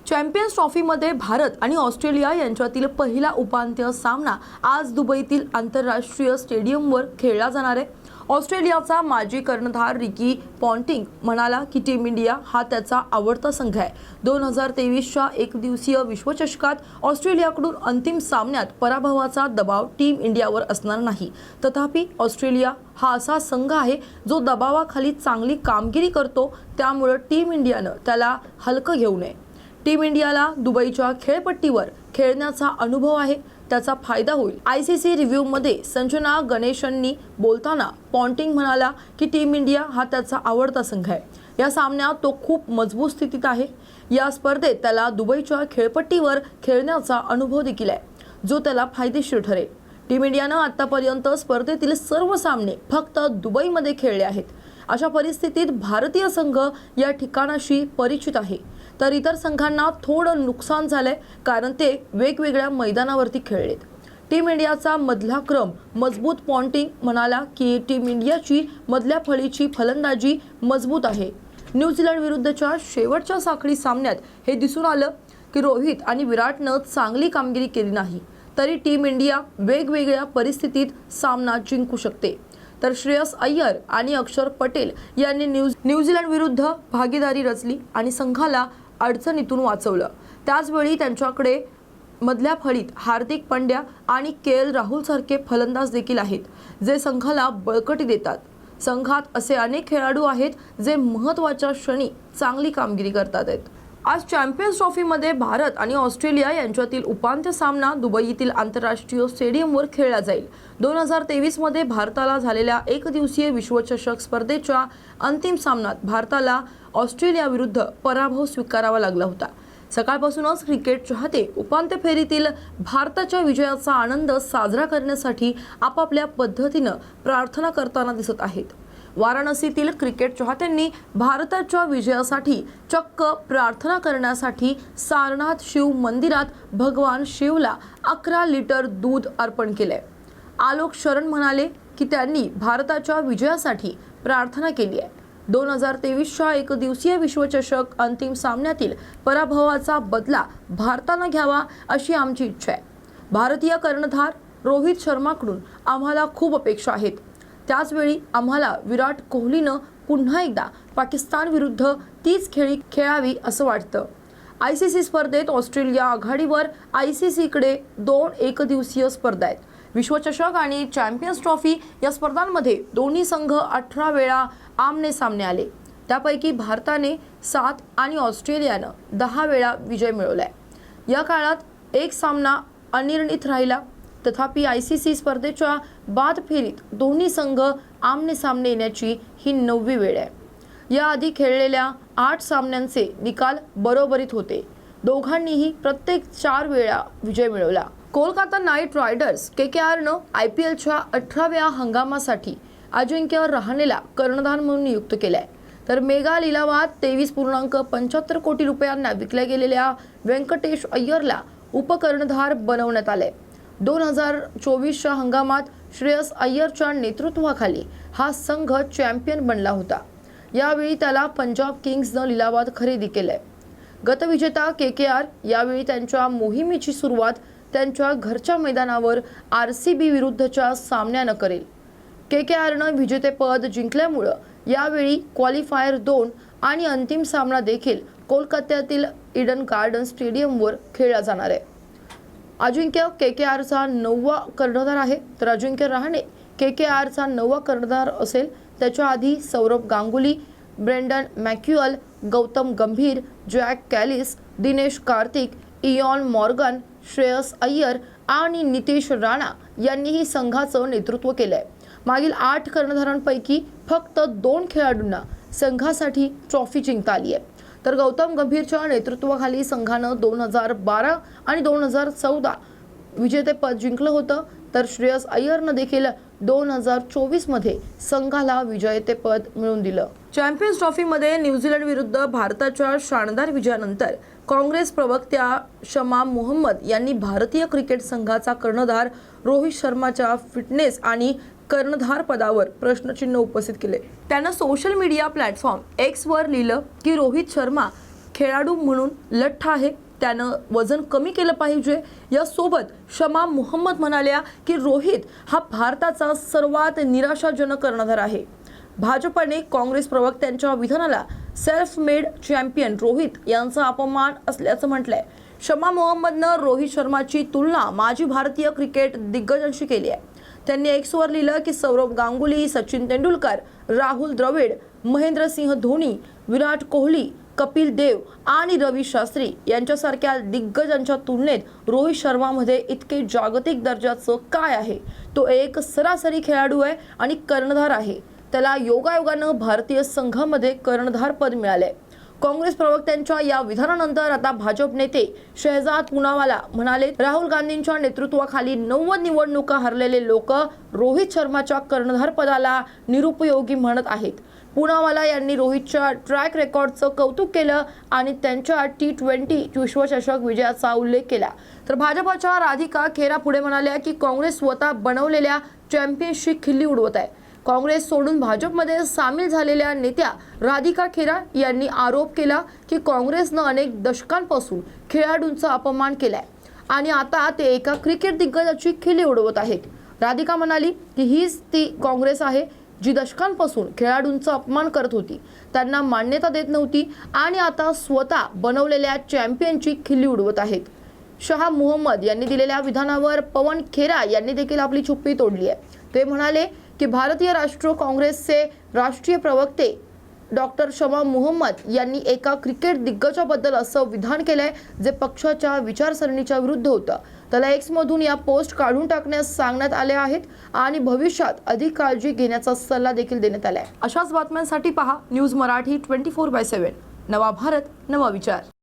Champions ट्रॉफीमध्ये Bharat आणि Australia यांच्यातील पहिला उपांत्य सामना आज दुबईतील आंतरराष्ट्रीय स्टेडियमवर खेळला जाणार आहे। ऑस्ट्रेलियाचा माजी कर्णधार रिकी पॉन्टिंग म्हणाला की टीम इंडिया हा त्याचा आवडता संघ आहे। 2023च्या एकदिवसीय विश्वचषकात ऑस्ट्रेलियाकडून अंतिम सामन्यात पराभवाचा दबाव टीम इंडियावर असणार नाही। तथापि ऑस्ट्रेलिया हा असा संघ आहे जो दबावाखाली चांगली कामगिरी करतो, त्यामुळे टीम इंडियानं त्याला हलकं घेऊ नये। टीम इंडियाला दुबईच्या खेळपट्टीवर खेळण्याचा अनुभव आहे, त्याचा फायदा होईल। आयसीसी रिव्ह्यूमध्ये संजना गणेशननी बोलताना पॉन्टिंग म्हणाला की टीम इंडिया हा त्याचा आवडता संघ आहे। या सामन्यात तो खूप मजबूत स्थितीत आहे। या स्पर्धेत त्याला दुबईच्या खेळपट्टीवर खेळण्याचा अनुभव देखील आहे, जो त्याला फायदेशीर ठरेल। टीम इंडियानं आतापर्यंत स्पर्धेतील सर्व सामने फक्त दुबईमध्ये खेळले आहेत। अशा परिस्थितीत भारतीय संघ या ठिकाणाशी परिचित आहे, तर इतर संघांना थोडं नुकसान झालंय, कारण ते वेगवेगळ्या मैदानावरती खेळलेत। टीम इंडियाचा मधला क्रम मजबूत पॉन्टिंग म्हणाला की टीम इंडियाची मधल्या फळीची फलंदाजी मजबूत आहे। न्यूझीलंड विरुद्धच्या शेवटच्या साखळी सामन्यात हे दिसून आलं की रोहित आणि विराटनं चांगली कामगिरी केली नाही, तरी टीम इंडिया वेगवेगळ्या परिस्थितीत सामना जिंकू शकते। तर श्रेयस अय्यर आणि अक्षर पटेल यांनी न्यूझीलंड विरुद्ध भागीदारी रचली आणि संघाला अडचणीतून वाचवलं। त्याचवेळी त्यांच्याकडे मधल्या फळीत हार्दिक पांड्या आणि के.एल. राहुल सारखे फलंदाज देखील आहेत, जे संघाला बळकटी देतात। संघात असे अनेक खेळाडू आहेत जे महत्त्वाच्या क्षणी चांगली कामगिरी करतात। आज चॅम्पियन्स ट्रॉफीमध्ये भारत आणि ऑस्ट्रेलिया यांच्यातील उपांत्य सामना दुबईतील आंतरराष्ट्रीय स्टेडियमवर खेळला जाईल। 2023 मध्ये भारताला झालेल्या एकदिवसीय विश्वचषक स्पर्धेच्या अंतिम सामन्यात भारताला ऑस्ट्रेलिया विरुद्ध पराभव स्वीकारावा लागला होता। सकाळपासूनच क्रिकेट चाहते उपांत्य फेरीतील भारताच्या विजयाचा आनंद साजरा करण्यासाठी आपापल्या पद्धतीनं प्रार्थना करताना दिसत आहेत। वाराणसीतील क्रिकेट चाहत्यांनी भारताच्या विजयासाठी चक्क प्रार्थना करण्यासाठी सारनाथ शिव मंदिरात भगवान शिवला 11 लिटर दूध अर्पण केले। आलोक शरण म्हणाले की त्यांनी भारताच्या विजयासाठी प्रार्थना केली आहे। 2023च्या एकदिवसीय विश्वचषक अंतिम सामन्यातील पराभवाचा बदला भारतानं घ्यावा अशी आमची इच्छा आहे। भारतीय कर्णधार रोहित शर्माकडून आम्हाला खूप अपेक्षा आहेत। त्याचवेळी आम्हाला विराट कोहलीनं पुन्हा एकदा पाकिस्तान विरुद्ध तीच खेळी खेळावी असं वाटतं। आयसीसी स्पर्धेत ऑस्ट्रेलिया आघाडीवर आयसीसीकडे 2 एकदिवसीय स्पर्धा आहेत। विश्वचषक आणि चॅम्पियन्स ट्रॉफी या स्पर्धांमध्ये दोन्ही संघ 18 वेळा आमने सामने आले, त्यापैकी भारताने 7 आणि ऑस्ट्रेलियानं 10 वेळा विजय मिळवलाय। या काळात एक सामना अनिर्णित राहिला। तथापि आयसीसी स्पर्धेच्या बाद फेरीत दोन्ही संघ आमने सामने येण्याची ही 9वी वेळ आहे। याआधी खेळलेल्या 8 सामन्यांचे निकाल बरोबरीत होते। दोघांनीही प्रत्येक 4 वेळा विजय मिळवला। कोलकाता नाईट रायडर्स केकेआरनं IPLच्या 18व्या हंगामासाठी अजिंक्य रहाणेला कर्णधार म्हणून नियुक्त केलाय, तर मेगा लिलावात 23.75 कोटी रुपयांना विकल्या गेलेल्या व्यंकटेश अय्यरला उपकर्णधार बनवण्यात आले। 2024च्या हंगामात श्रेयस अय्यरच्या नेतृत्वाखाली हा संघ चॅम्पियन बनला होता। यावेळी त्याला पंजाब किंग्सनं लिलावात खरेदी केलंय। गतविजेता केकेआर यावेळी त्यांच्या मोहिमेची सुरुवात त्यांच्या घरच्या मैदानावर RCB विरुद्धच्या सामन्यानं करेल। केकेआरनं विजेतेपद जिंकल्यामुळं यावेळी क्वालिफायर 2 आणि अंतिम सामना देखील कोलकात्यातील ईडन गार्डन स्टेडियमवर खेळला जाणार आहे। अजिंक्य केकेआरचा 9वा कर्णधार आहे, तर अजिंक्य रहाणे केकेआरचा 9वा कर्णधार असेल। त्याच्या आधी Sourav Ganguly, Brendon McCullum, Gautam Gambhir, Jacques Kallis, Dinesh Karthik, Eoin Morgan, Shreyas Iyer आणि नितेश राणा यांनीही संघाचं नेतृत्व केलंय। मागील 8 कर्णधारांपैकी फक्त 2 खेळाडूंना संघासाठी ट्रॉफी जिंकता आली आहे, तर गौतम गंभीरच्या नेतृत्वाखाली संघानं 2012 आणि 2014 विजेतेपद जिंकलं होतं, तर श्रेयस अय्यरनं देखील 2024 मध्ये संघाला विजेतेपद मिळवून दिलं। चॅम्पियन्स ट्रॉफीमध्ये न्यूझीलंड विरुद्ध भारताच्या शानदार विजयानंतर काँग्रेस प्रवक्त्या शमा मोहम्मद यांनी भारतीय क्रिकेट संघाचा कर्णधार रोहित शर्माच्या फिटनेस आणि कर्णधार पदावर प्रश्नचिन्ह उपस्थित केले। त्यानं सोशल मीडिया प्लॅटफॉर्म X वर लिहिलं की रोहित शर्मा खेळाडू म्हणून लठ्ठ आहे, त्यानं वजन कमी केलं पाहिजे। यासोबत शमा मोहम्मद म्हणाल्या की रोहित हा भारताचा सर्वात निराशाजनक कर्णधार आहे। भाजपने काँग्रेस प्रवक्त्यांच्या विधानाला सेल्फ मेड चॅम्पियन रोहित यांचा अपमान असल्याचं म्हटलंय। शमा मोहम्मदनं रोहित शर्माची तुलना माजी भारतीय क्रिकेट दिग्गजांशी केली आहे। त्यांनी एक्सवर लिहिलं की सौरव गांगुली, सचिन तेंडुलकर, राहुल द्रविड, महेंद्रसिंह धोनी, विराट कोहली, कपिल देव आणि रवी शास्त्री यांच्यासारख्या दिग्गजांच्या तुलनेत रोहित शर्मामध्ये इतके जागतिक दर्जाचं काय आहे? तो एक सरासरी खेळाडू आहे आणि कर्णधार आहे। त्याला योगायोगानं भारतीय संघामध्ये कर्णधार पद मिळाले। काँग्रेस प्रवक्त्यांच्या या विधानानंतर आता भाजप नेते शहजाद पूनावाला म्हणाले, राहुल गांधींच्या नेतृत्वाखाली 90 निवडणुका हरलेले लोक रोहित शर्माच्या कर्णधार पदाला निरुपयोगी म्हणत आहेत। पूनावाला यांनी रोहितच्या ट्रॅक रेकॉर्डचं कौतुक केलं आणि त्यांच्या T20 विश्वचषक विजयाचा उल्लेख केला। तर भाजपच्या राधिका खेरा पुढे म्हणाल्या की काँग्रेस स्वतः बनवलेल्या चॅम्पियनची खिल्ली उडवत आहे। काँग्रेस सोडून भाजपमध्ये सामील झालेल्या नेत्या राधिका खेरा यांनी आरोप केला की काँग्रेसनं अनेक दशकांपासून खेळाडूंचा अपमान केलाय आणि आता ते एका क्रिकेट दिग्गजाची खिल्ली उडवत आहेत। राधिका म्हणाली की हीच ती काँग्रेस आहे जी दशकांपासून खेळाडूंचा अपमान करत होती, त्यांना मान्यता देत नव्हती आणि आता स्वतः बनवलेल्या चॅम्पियनची खिल्ली उडवत आहेत। शहा मोहम्मद यांनी दिलेल्या विधानावर पवन खेरा यांनी देखील आपली चुप्पी तोडली आहे। ते म्हणाले की भारतीय राष्ट्रीय काँग्रेसचे राष्ट्रीय प्रवक्ते डॉक्टर शमा मोहम्मद यांनी एका क्रिकेट दिग्गजाबद्दल असं विधान केलंय जे पक्षाच्या विचारसरणीच्या विरुद्ध होतं। त्याला एक्समधून या पोस्ट काढून टाकण्यास सांगण्यात आले आहेत आणि भविष्यात अधिक काळजी घेण्याचा सल्ला देखील देण्यात आलाय। अशाच बातम्यांसाठी पहा न्यूज मराठी 24/7। नवा भारत, नवा विचार।